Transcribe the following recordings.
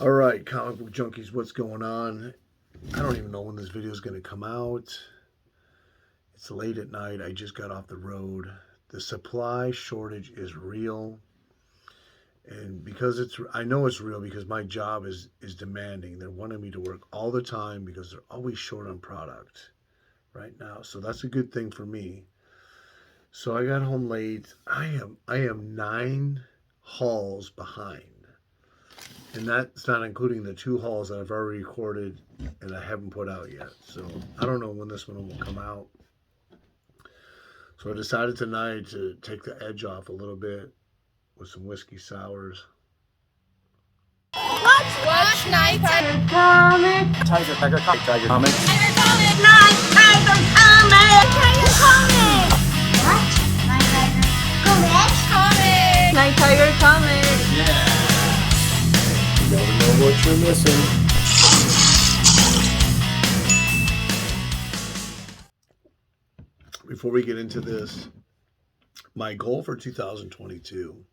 All right, comic book junkies, what's going on? I don't even know when this video is going to come out. It's late at night. I just got off the road. The supply shortage is real. And because I know it's real because my job is demanding. They're wanting me to work all the time because they're always short on product right now. So that's a good thing for me. So I got home late. I am 9 hauls behind. And that's not including the 2 hauls that I've already recorded and I haven't put out yet. So I don't know when this one will come out. So I decided tonight to take the edge off a little bit with some whiskey sours. Watch Nighttiger Comics. Tiger Comics. Nighttiger Comics. What? Nighttiger Comics. Yeah. You never know what you're missing. Before we get into this, my goal for 2022.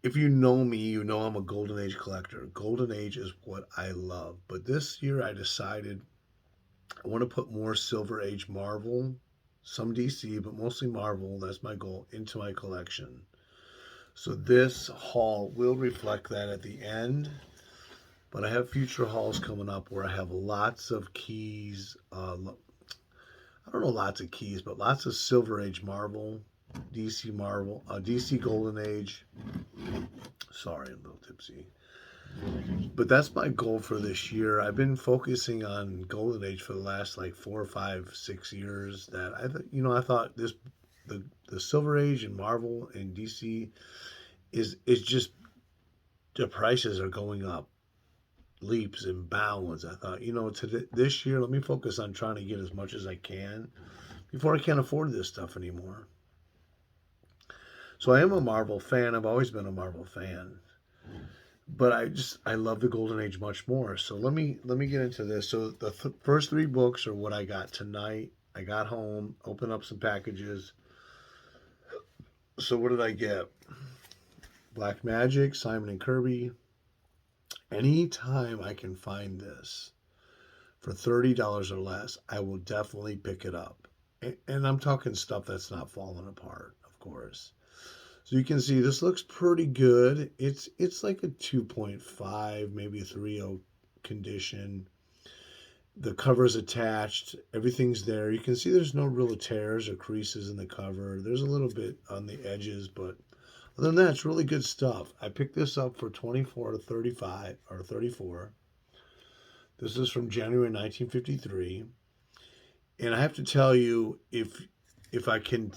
If you know me, you know I'm a Golden Age collector. Golden Age is what I love. But this year I decided I want to put more Silver Age Marvel, some DC, but mostly Marvel, that's my goal, into my collection. So this haul will reflect that at the end. But I have future hauls coming up where I have lots of keys. I don't know lots of keys, but lots of Silver Age Marvel, DC Golden Age. Sorry, I'm a little tipsy. But that's my goal for this year. I've been focusing on Golden Age for the last like 4, 5, 6 years. That I thought the Silver Age and Marvel and DC is just the prices are going up leaps and bounds. I thought, this year let me focus on trying to get as much as I can before I can't afford this stuff anymore. So I am a Marvel fan. I've always been a Marvel fan. But I love the Golden Age much more. So let me get into this. So the first 3 books are what I got tonight. I got home, opened up some packages. So what did I get? Black Magic, Simon and Kirby. Anytime I can find this for $30 or less, I will definitely pick it up. And I'm talking stuff that's not falling apart, of course. So you can see this looks pretty good. It's like a 2.5, maybe a 3.0 condition. The cover's attached. Everything's there. You can see there's no real tears or creases in the cover. There's a little bit on the edges, but other than that, it's really good stuff. I picked this up for $24 to $35 or $34. This is from January 1953. And I have to tell you, if I can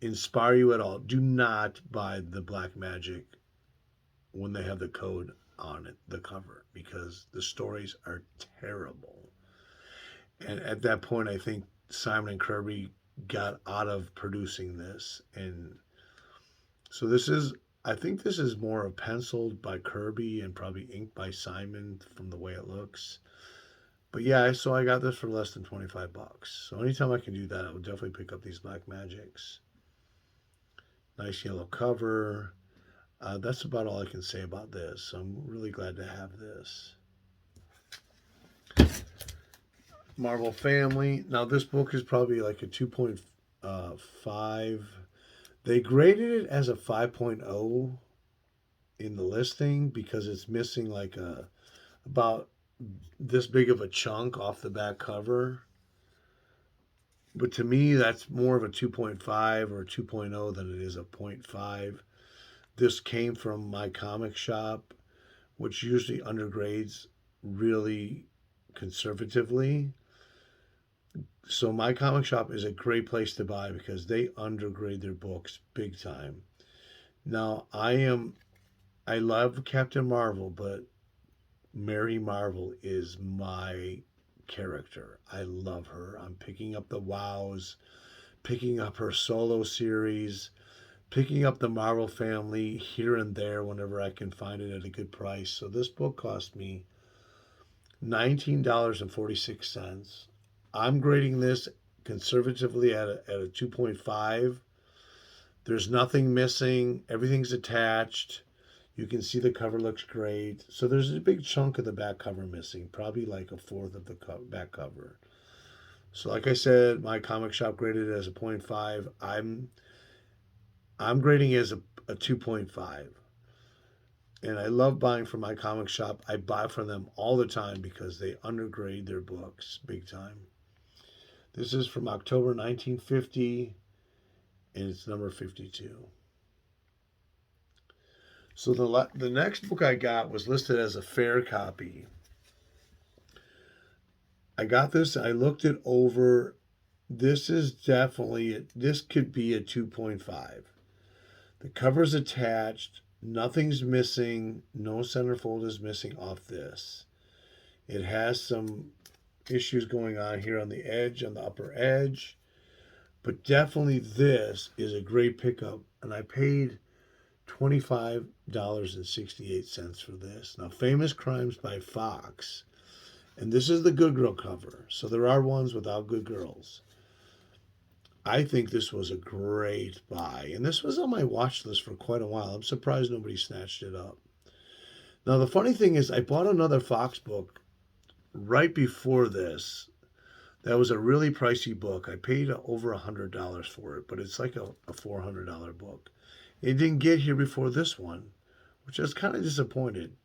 inspire you at all, do not buy the Black Magic when they have the code on it, the cover, because the stories are terrible. And at that point, I think Simon and Kirby got out of producing this. And so I think this is more penciled by Kirby and probably inked by Simon from the way it looks. But yeah, so I got this for less than $25. So anytime I can do that, I would definitely pick up these Black Magics. Nice yellow cover. That's about all I can say about this. So I'm really glad to have this. Marvel Family. Now this book is probably like a 2.5. They graded it as a 5.0 in the listing because it's missing like about this big of a chunk off the back cover. But to me, that's more of a 2.5 or a 2.0 than it is a 0.5. This came from my comic shop, which usually undergrades really conservatively. So my comic shop is a great place to buy because they undergrade their books big time. Now, I love Captain Marvel, but Mary Marvel is my character. I love her. I'm picking up the Wows, picking up her solo series, picking up the Marvel Family here and there whenever I can find it at a good price. So this book cost me $19.46. I'm grading this conservatively at a 2.5. There's nothing missing. Everything's attached. You can see the cover looks great. So there's a big chunk of the back cover missing, probably like a fourth of the back cover. So like I said, my comic shop graded it as a 0.5. I'm grading it as a 2.5. And I love buying from my comic shop. I buy from them all the time because they undergrade their books big time. This is from October 1950, and it's number 52. So the next book I got was listed as a fair copy. I got this. I looked it over. This could be a 2.5. The cover's attached. Nothing's missing. No centerfold is missing off this. It has some issues going on here on the edge, on the upper edge. But definitely this is a great pickup. And I paid $25.68 for this. Now, Famous Crimes by Fox. And this is the Good Girl cover. So there are ones without good girls. I think this was a great buy. And this was on my watch list for quite a while. I'm surprised nobody snatched it up. Now, the funny thing is, I bought another Fox book right before this. That was a really pricey book. I paid over $100 for it, but it's like a $400 book. It didn't get here before this one, which I was kind of disappointed.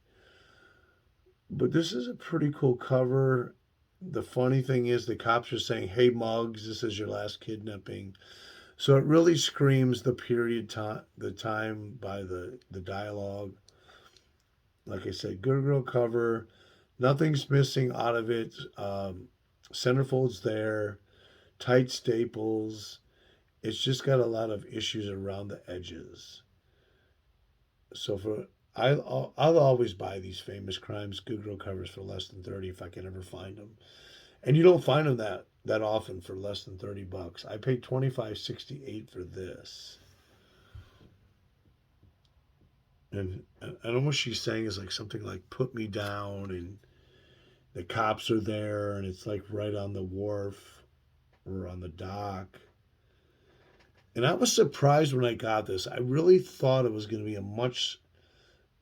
But this is a pretty cool cover. The funny thing is the cops are saying, "Hey, Muggs, this is your last kidnapping." So it really screams the period time, the time by the dialogue. Like I said, good girl cover. Nothing's missing out of it. Centerfold's there. Tight staples. It's just got a lot of issues around the edges. So I'll always buy these Famous Crimes Good Girl covers for less than 30 if I can ever find them. And you don't find them that often for less than $30. I paid $25.68 for this. And what she's saying is like something like "put me down," and the cops are there, and it's like right on the wharf or on the dock. And I was surprised when I got this. I really thought it was going to be a much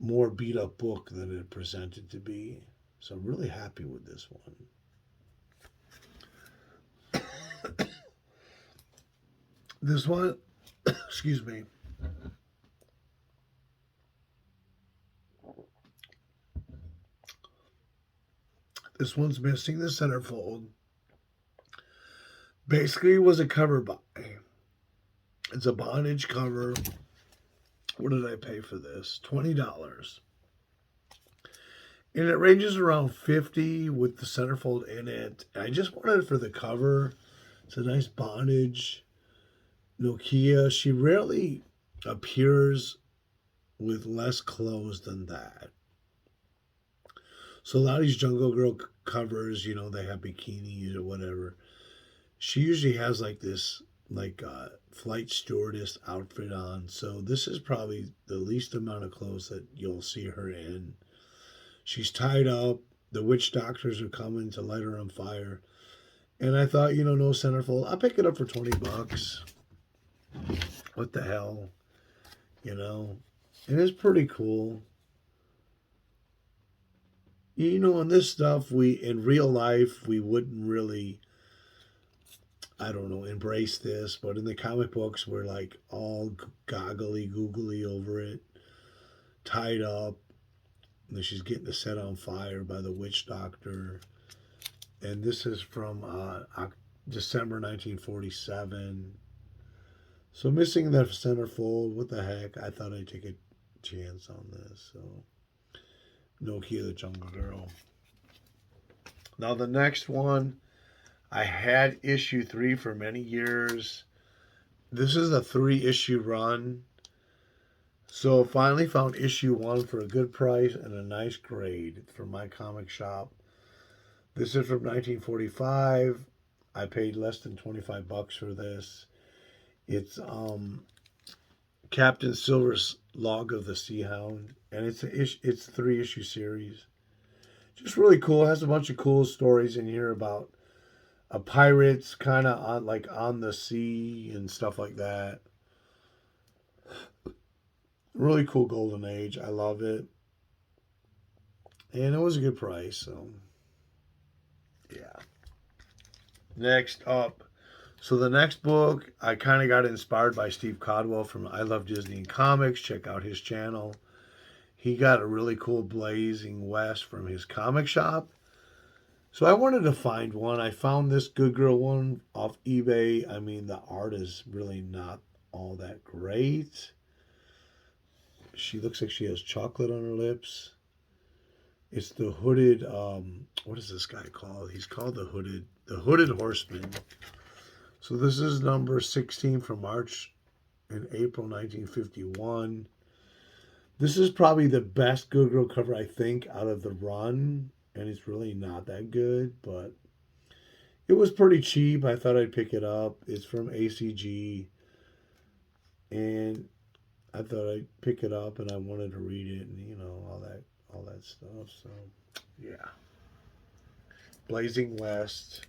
more beat up book than it presented to be. So I'm really happy with this one. This one, excuse me. This one's missing the centerfold. Basically, it was a cover buy. It's a bondage cover. What did I pay for this? $20. And it ranges around $50 with the centerfold in it. I just wanted it for the cover. It's a nice bondage. Nokia. She rarely appears with less clothes than that. So a lot of these Jungle Girl covers, they have bikinis or whatever. She usually has like this flight stewardess outfit on. So this is probably the least amount of clothes that you'll see her in. She's tied up. The witch doctors are coming to light her on fire. And I thought, no centerfold. I'll pick it up for $20. What the hell? And it's pretty cool. In this stuff, in real life, we wouldn't really, embrace this. But in the comic books, we're like all googly over it, tied up. And then she's getting the set on fire by the witch doctor. And this is from December 1947. So missing the centerfold. What the heck? I thought I'd take a chance on this. So Nokia the Jungle Girl. Now the next one, I had issue 3 for many years. This is a 3-issue run. So finally found issue 1 for a good price and a nice grade from my comic shop. This is from 1945. I paid less than $25 for this. It's Captain Silver's Log of the Seahound, and it's a 3-issue series. Just really cool. It has a bunch of cool stories in here about pirates kind of on the sea and stuff like that. Really cool Golden Age. I love it. And it was a good price, so yeah. Next up. So the next book, I kind of got inspired by Steve Codwell from I Love Disney and Comics. Check out his channel. He got a really cool Blazing West from his comic shop. So I wanted to find one. I found this Good Girl one off eBay. I mean, the art is really not all that great. She looks like she has chocolate on her lips. It's the hooded, what is this guy called? He's called the Hooded Horseman. So this is number 16 from March and April 1951. This is probably the best Good Girl cover, I think, out of the run. And it's really not that good, but it was pretty cheap. I thought I'd pick it up. It's from ACG. And I thought I'd pick it up and I wanted to read it and, all that stuff. So, yeah. Blazing West.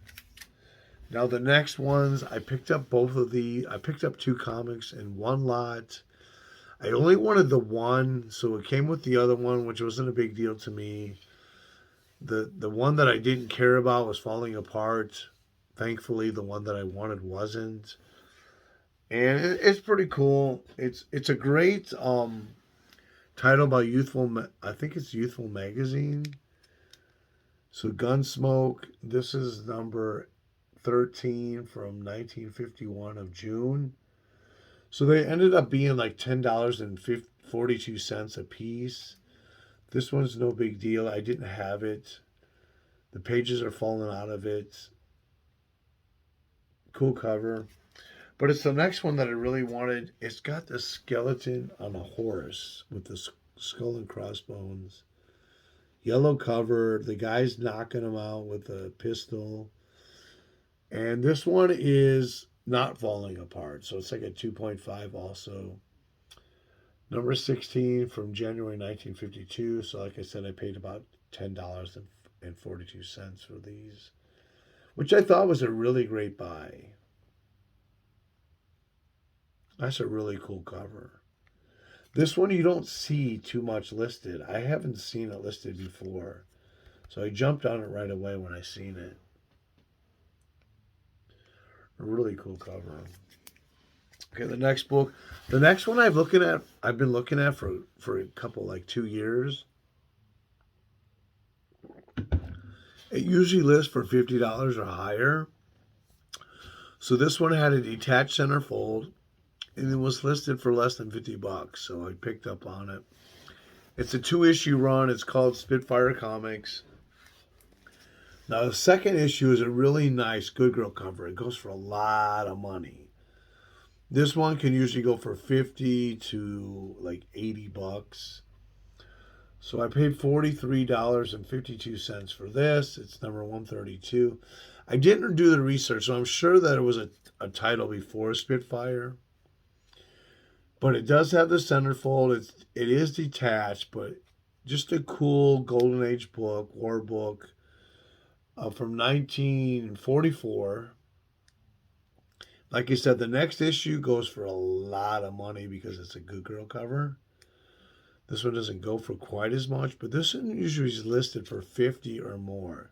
Now the next ones, I picked up both of the. I picked up 2 comics in one lot. I only wanted the one, so it came with the other one, which wasn't a big deal to me. The one that I didn't care about was falling apart. Thankfully, the one that I wanted wasn't. And it's pretty cool. It's a great title by I think it's Youthful Magazine. So Gunsmoke, this is number 13 from 1951 of June. So they ended up being like $10.42 a piece. This one's no big deal. I didn't have it. The pages are falling out of it. Cool cover. But it's the next one that I really wanted. It's got the skeleton on a horse with the skull and crossbones. Yellow cover. The guy's knocking him out with a pistol. And this one is not falling apart. So it's like a 2.5 also. Number 16 from January 1952. So like I said, I paid about $10.42 for these, which I thought was a really great buy. That's a really cool cover. This one you don't see too much listed. I haven't seen it listed before. So I jumped on it right away when I seen it. A really cool cover. Okay, the next book. The next one I've been looking at for a couple, like 2 years. It usually lists for $50 or higher. So this one had a detached centerfold, and it was listed for less than $50. So I picked up on it. It's a 2-issue run. It's called Spitfire Comics. Now the second issue is a really nice Good Girl cover. It goes for a lot of money. This one can usually go for $50 to like $80. So I paid $43.52 for this. It's number 132. I didn't do the research, so I'm sure that it was a title before Spitfire. But it does have the centerfold. It is detached, but just a cool Golden Age book, war book from 1944. Like I said, the next issue goes for a lot of money because it's a Good Girl cover. This one doesn't go for quite as much, but this one usually is listed for $50 or more.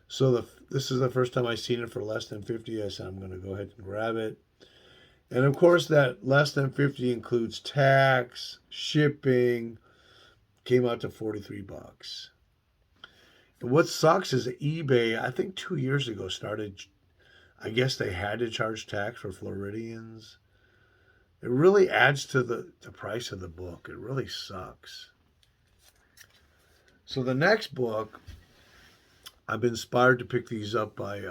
So this is the first time I've seen it for less than $50. I said I'm going to go ahead and grab it. And of course, that less than $50 includes tax, shipping. Came out to $43. And what sucks is that eBay, I think 2 years ago, started. I guess they had to charge tax for Floridians. It really adds to the price of the book. It really sucks. So the next book, I've been inspired to pick these up by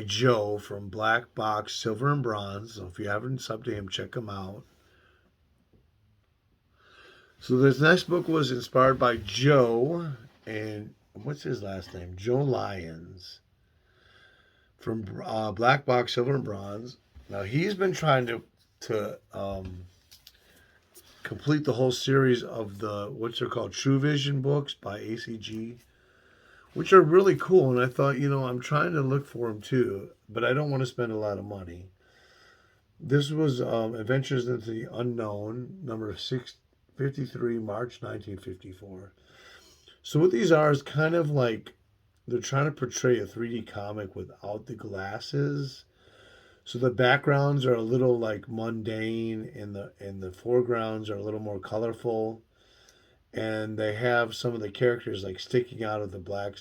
Joe from Black Box Silver and Bronze. So if you haven't subbed to him, check him out. So this next book was inspired by Joe, and what's his last name? Joe Lyons from Black Box Silver and Bronze. Now he's been trying to complete the whole series of the what's called True Vision books by ACG, which are really cool. And I thought, I'm trying to look for them too, but I don't want to spend a lot of money. This was Adventures into the Unknown, number 653, March 1954. So what these are is kind of like they're trying to portray a 3D comic without the glasses. So the backgrounds are a little like mundane, and the foregrounds are a little more colorful, and they have some of the characters like sticking out of the black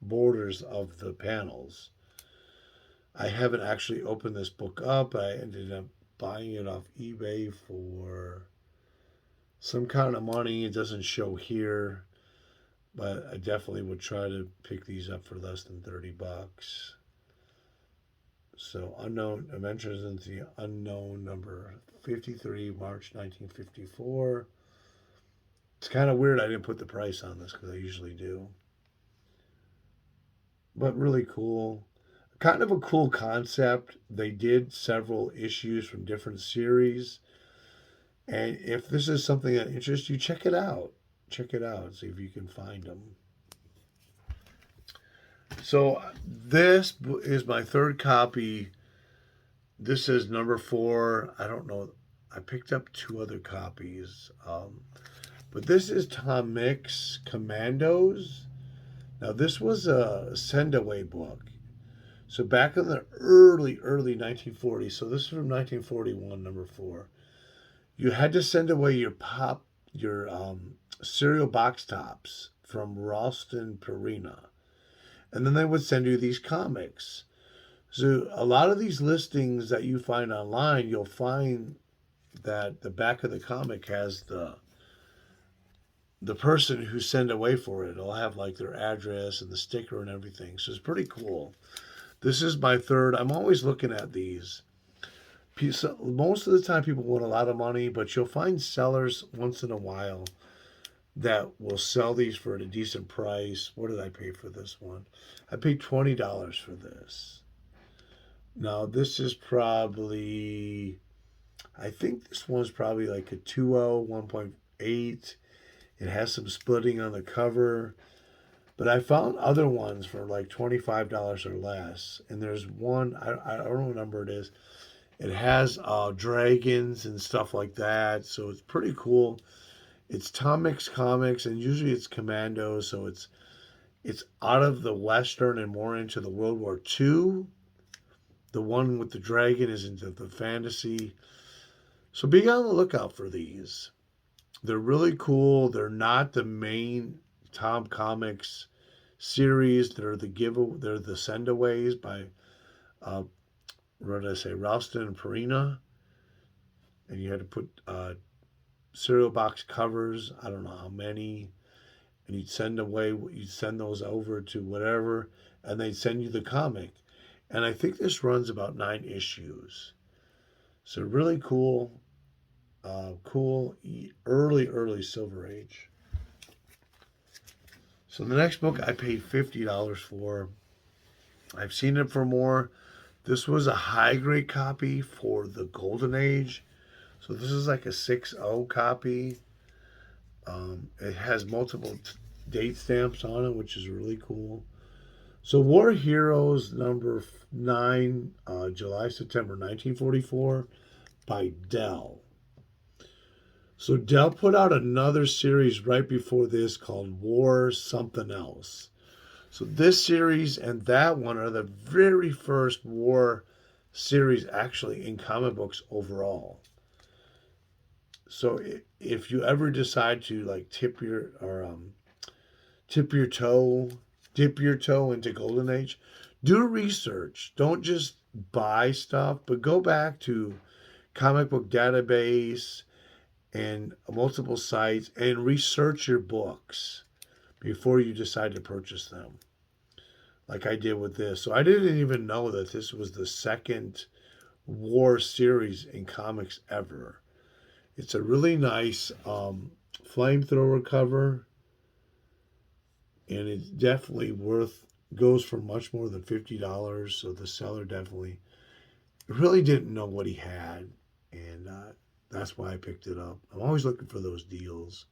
borders of the panels. I haven't actually opened this book up. I ended up buying it off eBay for some kind of money. It doesn't show here, but I definitely would try to pick these up for less than $30. So, Unknown Adventures into the Unknown, number 53, March 1954. It's kind of weird I didn't put the price on this because I usually do. But really cool. Kind of a cool concept. They did several issues from different series. And if this is something that interests you, check it out. Check it out. See if you can find them. So this is my third copy. This is number 4. I don't know. I picked up 2 other copies. But this is Tom Mix, Commandos. Now this was a send-away book. So back in the early 1940s, so this is from 1941, number 4, you had to send away your cereal box tops from Ralston Purina. And then they would send you these comics. So a lot of these listings that you find online, you'll find that the back of the comic has the person who sent away for it. It'll have like their address and the sticker and everything. So it's pretty cool. This is my third. I'm always looking at these. Most of the time people want a lot of money, but you'll find sellers once in a while that will sell these for at a decent price. What did I pay for this one? I paid $20 for this. Now this is probably, I think this one's probably like a 2.0, 1.8. It has some splitting on the cover. But I found other ones for like $25 or less. And there's one, I don't know what number it is. It has dragons and stuff like that. So it's pretty cool. It's Tom Mix Comics, and usually it's Commandos. So it's out of the Western and more into the World War II. The one with the dragon is into the fantasy. So be on the lookout for these. They're really cool. They're not the main Tom Comics series. They're the sendaways by what did I say? Ralston and Purina. And you had to put cereal box covers. I don't know how many. And you'd send those over to whatever, and they'd send you the comic. And I think this runs about 9 issues. So really cool. Early Silver Age. So the next book I paid $50 for. I've seen it for more. This was a high grade copy for the Golden Age. So this is like a 6.0 copy. It has multiple date stamps on it, which is really cool. So War Heroes number 9, July-September 1944 by Dell. So Dell put out another series right before this called War Something Else. So this series and that one are the very first war series actually in comic books overall. So if you ever decide to like dip your toe into Golden Age, do research. Don't just buy stuff, but go back to Comic Book Database and multiple sites and research your books before you decide to purchase them, like I did with this. So I didn't even know that this was the second war series in comics ever. It's a really nice flamethrower cover, and it's definitely goes for much more than $50. So the seller definitely really didn't know what he had, and that's why I picked it up. I'm always looking for those deals.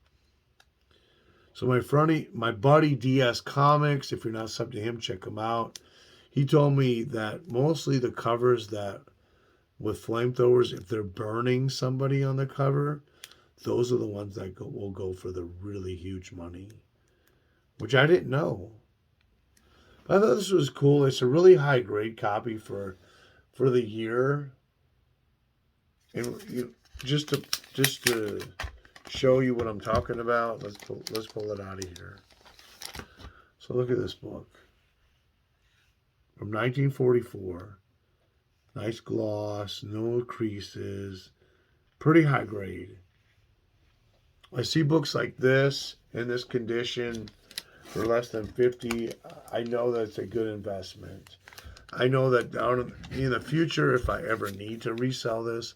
So my buddy DS Comics, if you're not subbed to him, check him out. he told me that mostly the covers that with flamethrowers, if they're burning somebody on the cover, those are the ones that will go for the really huge money, which I didn't know. I thought this was cool. It's a really high grade copy for the year, and just to show you what I'm talking about. Let's pull it out of here. So look at this book from 1944. Nice gloss, no creases, pretty high grade. I see books like this in this condition for less than 50. I know that's a good investment. I know that down in the future, if I ever need to resell this,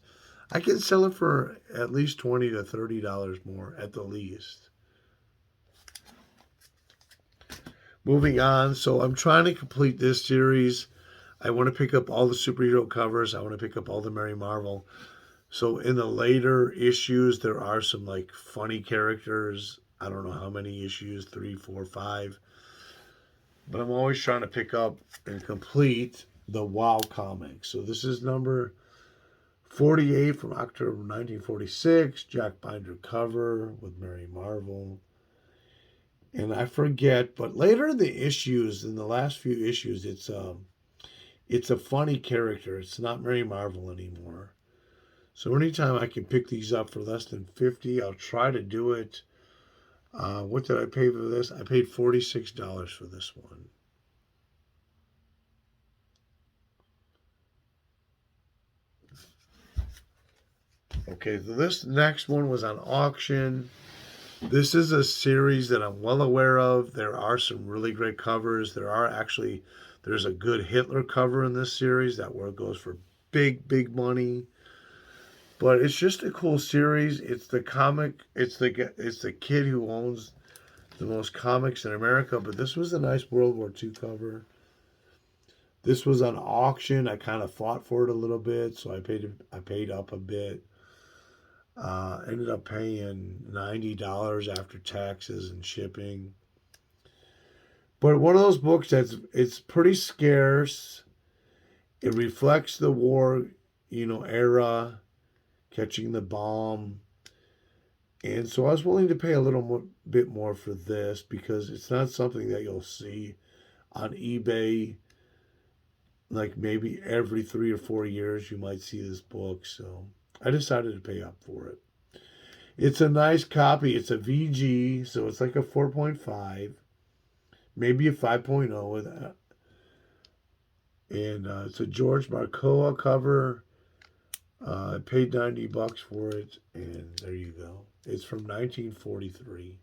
I can sell it for at least $20 to $30 more at the least. Moving on, so I'm trying to complete this series. I want to pick up all the superhero covers. I want to pick up all the Mary Marvel. So in the later issues, there are some like funny characters. I don't know how many issues, 3, 4, 5. But I'm always trying to pick up and complete the WoW comics. So this is number 48 from October 1946. Jack Binder cover with Mary Marvel. And I forget, but later in the issues, in the last few issues, it's a funny character. It's not Mary Marvel anymore. So anytime I can pick these up for less than 50, I'll try to do it. What did I pay for this? I paid $46 for this one. Okay, so this next one was on auction. This is a series that I'm well aware of. There are some really great covers. There's a good Hitler cover in this series that where it goes for big money. But it's just a cool series. It's the kid who owns the most comics in America. But this was a nice World War II cover. This was on auction. I kind of fought for it a little bit, so I paid up a bit. Ended up paying $90 after taxes and shipping. But one of those books it's pretty scarce. It reflects the war, era, catching the bomb. And so I was willing to pay a little bit more for this because it's not something that you'll see on eBay. Like maybe every 3 or 4 years you might see this book. So I decided to pay up for it. It's a nice copy. It's a VG, so it's like a 4.5, maybe a 5.0 with that. And it's a George Marcoa cover. I paid $90 for it, and there you go. It's from 1943.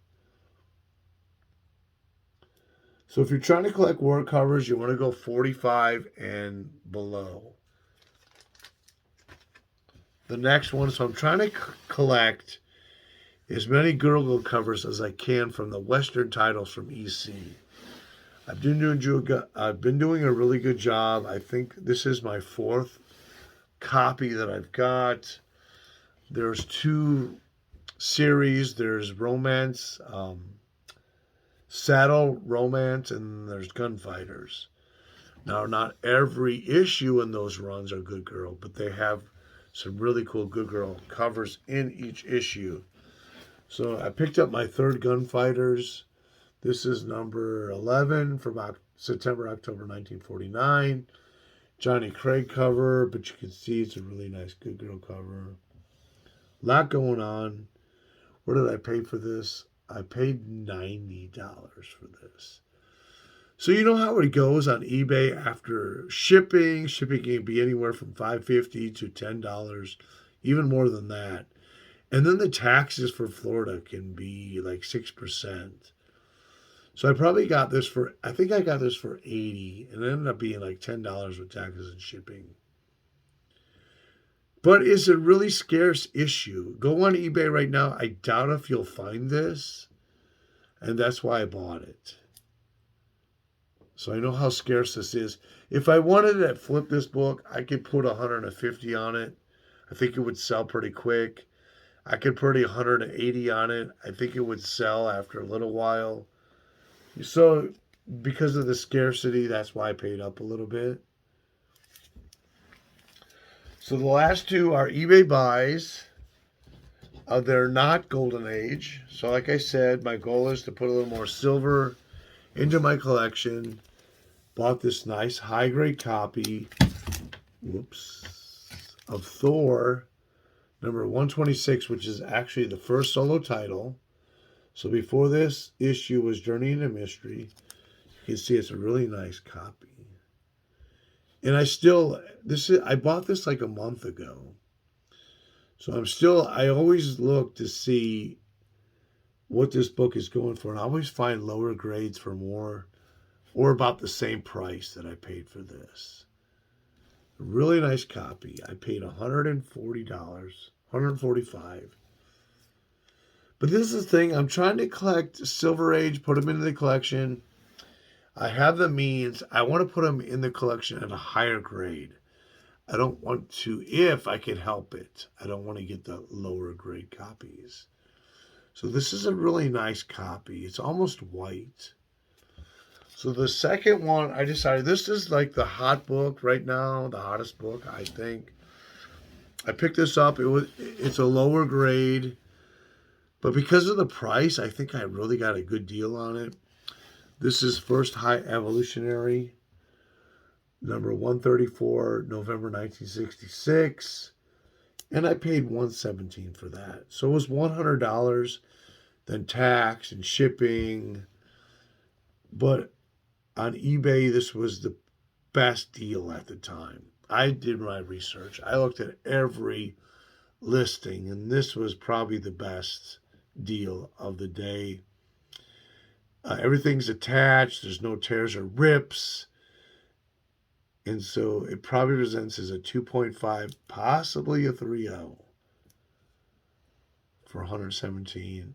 So if you're trying to collect war covers, you want to go 45 and below. The next one, so I'm trying to collect as many Girl covers as I can from the Western titles from EC. I've been doing a really good job. I think this is my 4th copy that I've got. There's 2 series. There's romance, saddle romance, and there's gunfighters. Now, not every issue in those runs are Good Girl, but they have some really cool Good Girl covers in each issue. So I picked up my 3rd Gunfighters. This is number 11 from October 1949. Johnny Craig cover, but you can see it's a really nice Good Girl cover. A lot going on. What did I pay for this? I paid $90 for this. So you know how it goes on eBay after shipping. Shipping can be anywhere from $5.50 to $10, even more than that. And then the taxes for Florida can be like 6%. So I probably got this for, I think I got this for $80, and it ended up being like $10 with taxes and shipping. But it's a really scarce issue. Go on eBay right now. I doubt if you'll find this, and that's why I bought it. So I know how scarce this is. If I wanted to flip this book, I could put $150 on it. I think it would sell pretty quick. I could put $180 on it. I think it would sell after a little while. So because of the scarcity, that's why I paid up a little bit. So the last two are eBay buys. They're not Golden Age. So like I said, my goal is to put a little more silver into my collection. Bought this nice high-grade copy, of Thor Number 126, which is actually the first solo title. So before this issue was Journey into Mystery. You can see it's a really nice copy. And I bought this like a month ago. So I always look to see what this book is going for. And I always find lower grades for more or about the same price that I paid for this. A really nice copy. I paid $140, $145. But this is the thing. I'm trying to collect Silver Age, put them into the collection. I have the means. I want to put them in the collection at a higher grade. I don't want to, if I can help it, I don't want to get the lower grade copies. So this is a really nice copy. It's almost white. So the second one, I decided this is like the hot book right now, the hottest book, I think. I picked this up. It's a lower grade. But because of the price, I think I really got a good deal on it. This is First High Evolutionary, number 134, November 1966. And I paid $117 for that. So it was $100, then tax and shipping. But on eBay, this was the best deal at the time. I did my research. I looked at every listing, and this was probably the best deal of the day. Everything's attached. There's no tears or rips. And so it probably presents as a 2.5, possibly a 3.0 for 117.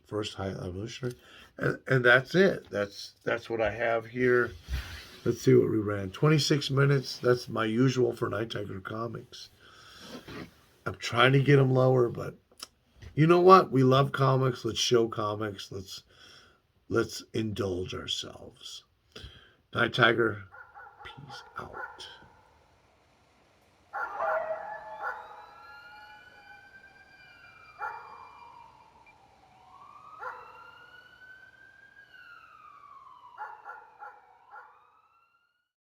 First High Evolutionary. And that's it. That's what I have here. Let's see what we ran. 26 minutes. That's my usual for Nighttiger Comics. I'm trying to get them lower, but you know what? We love comics. Let's show comics. Let's indulge ourselves. Nighttiger, peace out.